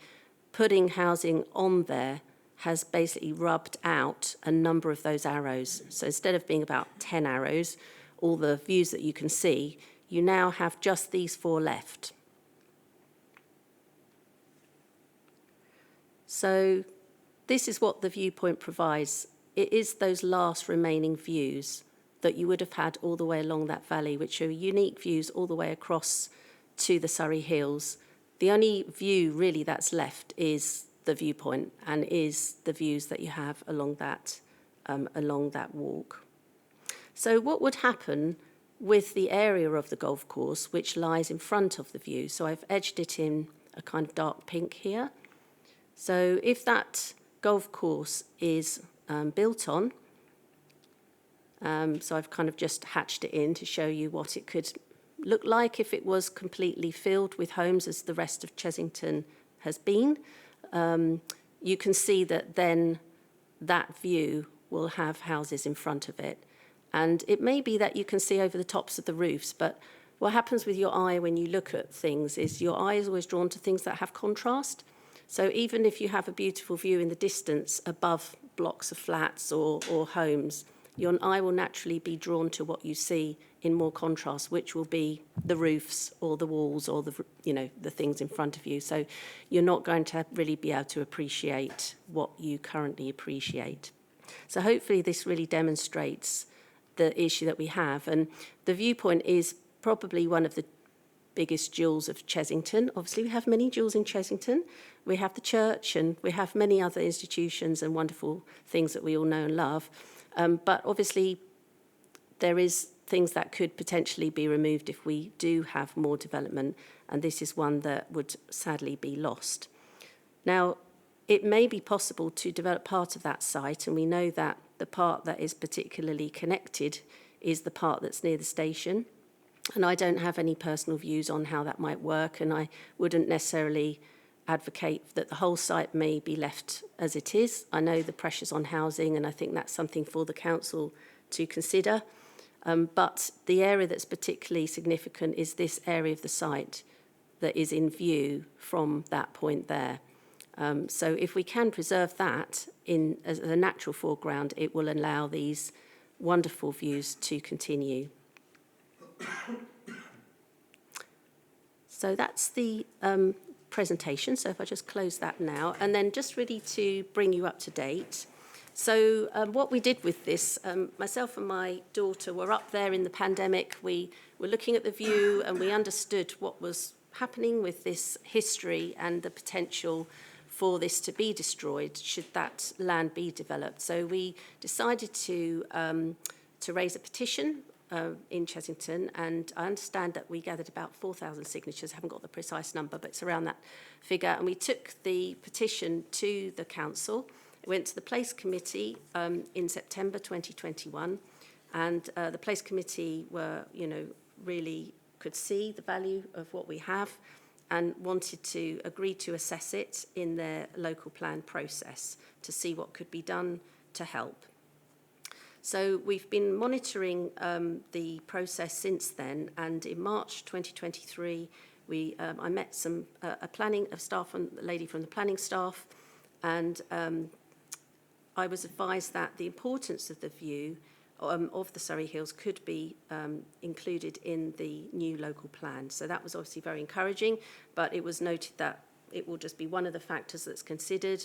putting housing on there has basically rubbed out a number of those arrows. So instead of being about 10 arrows, all the views that you can see, you now have just these 4 left. So this is what the viewpoint provides. It is those last remaining views that you would have had all the way along that valley, which are unique views all the way across to the Surrey Hills. The only view really that's left is the viewpoint and is the views that you have along that walk. So what would happen with the area of the golf course which lies in front of the view? So I've edged it in a kind of dark pink here. So if that golf course is built on, so I've kind of just hatched it in to show you what it could look like if it was completely filled with homes as the rest of Chesington has been. You can see that then that view will have houses in front of it. And it may be that you can see over the tops of the roofs, but what happens with your eye when you look at things is your eye is always drawn to things that have contrast. So even if you have a beautiful view in the distance above blocks of flats or homes, your eye will naturally be drawn to what you see in more contrast, which will be the roofs or the walls or the things in front of you. So you're not going to really be able to appreciate what you currently appreciate. So hopefully this really demonstrates the issue that we have. And the viewpoint is probably one of the biggest jewels of Chesington. Obviously, we have many jewels in Chesington. We have the church and we have many other institutions and wonderful things that we all know and love. But obviously, there is things that could potentially be removed if we do have more development, and this is one that would sadly be lost. Now, it may be possible to develop part of that site, and we know that the part that is particularly connected is the part that's near the station. And I don't have any personal views on how that might work, and I wouldn't necessarily advocate that the whole site may be left as it is. I know the pressures on housing, and I think that's something for the council to consider. But the area that's particularly significant is this area of the site that is in view from that point there. So if we can preserve that as a natural foreground, it will allow these wonderful views to continue. So that's the presentation. So if I just close that now, and then just really to bring you up to date. So what we did with this, myself and my daughter were up there in the pandemic. We were looking at the view and we understood what was happening with this history and the potential for this to be destroyed should that land be developed. So we decided to raise a petition in Chesington, and I understand that we gathered about 4,000 signatures. I haven't got the precise number, but it's around that figure. And we took the petition to the council. It went to the Place Committee in September 2021, and the Place Committee were, really could see the value of what we have and wanted to agree to assess it in their local plan process to see what could be done to help. So we've been monitoring the process since then, and in March 2023, I met a lady from the planning staff, and I was advised that the importance of the view of the Surrey Hills could be included in the new local plan. So that was obviously very encouraging, but it was noted that it will just be one of the factors that's considered.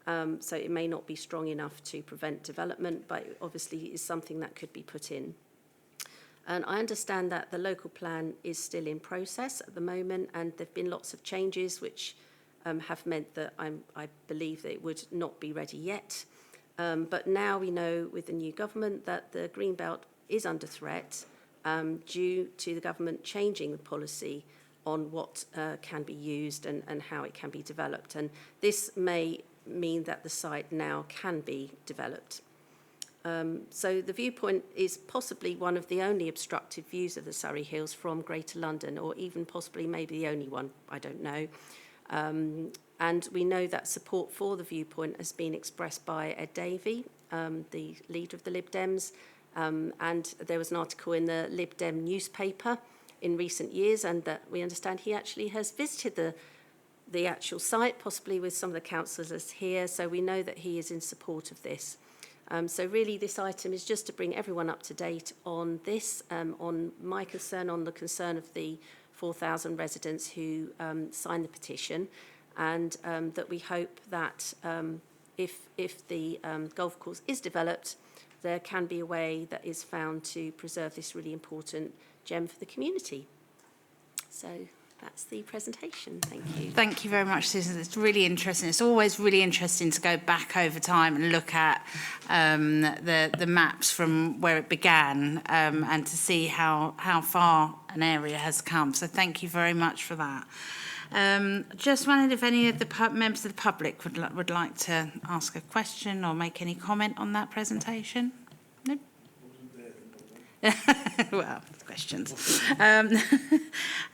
So it may not be strong enough to prevent development, but obviously is something that could be put in. And I understand that the local plan is still in process at the moment, and there have been lots of changes which have meant that I believe that it would not be ready yet. But now we know with the new government that the Greenbelt is under threat due to the government changing the policy on what can be used and how it can be developed. And this may mean that the site now can be developed. So the viewpoint is possibly one of the only obstructive views of the Surrey Hills from Greater London, or even possibly maybe the only one, I don't know. And we know that support for the viewpoint has been expressed by Ed Davey, the leader of the Lib Dems, and there was an article in the Lib Dem newspaper in recent years, and that we understand he actually has visited the actual site, possibly with some of the councillors here, so we know that he is in support of this. So really this item is just to bring everyone up to date on this, on my concern, on the concern of the 4,000 residents who signed the petition, and that we hope that if the golf course is developed, there can be a way that is found to preserve this really important gem for the community. So that's the presentation. Thank you. Thank you very much, Susan. It's really interesting. It's always really interesting to go back over time and look at the maps from where it began and to see how far an area has come. So thank you very much for that. Just wondered if any of the members of the public would like to ask a question or make any comment on that presentation. No? Well, questions.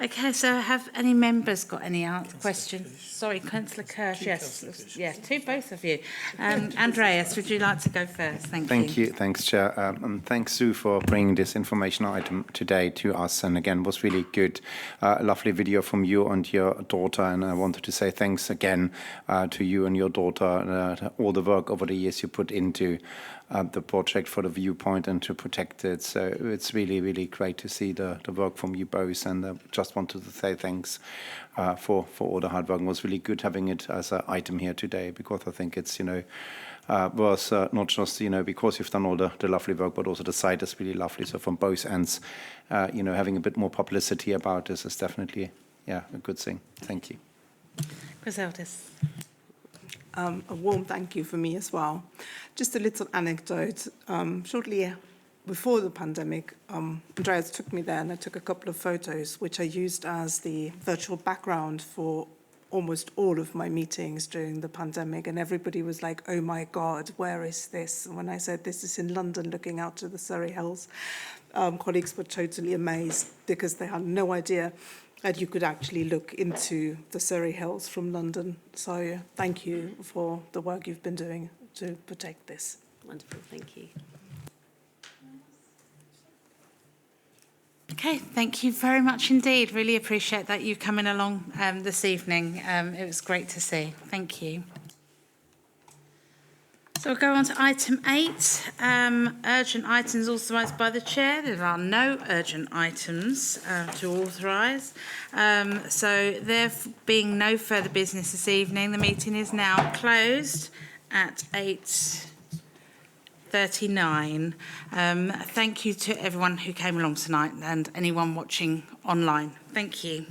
Okay, so have any members got any questions? Sorry, Councillor Kirsch, yes. Yeah, to both of you. Andreas, would you like to go first? Thank you. Thanks, Chair. And thanks, Sue, for bringing this information item today to us. And again, it was really good. Lovely video from you and your daughter. And I wanted to say thanks again to you and your daughter, all the work over the years you put into the project for the viewpoint and to protect it. So it's really, really great to to see the work from you both, and just wanted to say thanks for all the hard work. It was really good having it as an item here today, because I think it's, was not just, because you've done all the lovely work, but also the site is really lovely. So from both ends, having a bit more publicity about this is definitely, a good thing. Thank you. Griseldis. A warm thank you for me as well. Just a little anecdote. Shortly before the pandemic, Andreas took me there and I took a couple of photos, which I used as the virtual background for almost all of my meetings during the pandemic. And everybody was like, oh my God, where is this? And when I said this is in London, looking out to the Surrey Hills, colleagues were totally amazed because they had no idea that you could actually look into the Surrey Hills from London. So thank you for the work you've been doing to protect this. Wonderful, thank you. Okay, thank you very much indeed. Really appreciate that you coming along this evening. It was great to see. Thank you. So we'll go on to item 8, urgent items authorised by the Chair. There are no urgent items to authorise. So there being no further business this evening, the meeting is now closed at 8:39. Thank you to everyone who came along tonight and anyone watching online. Thank you.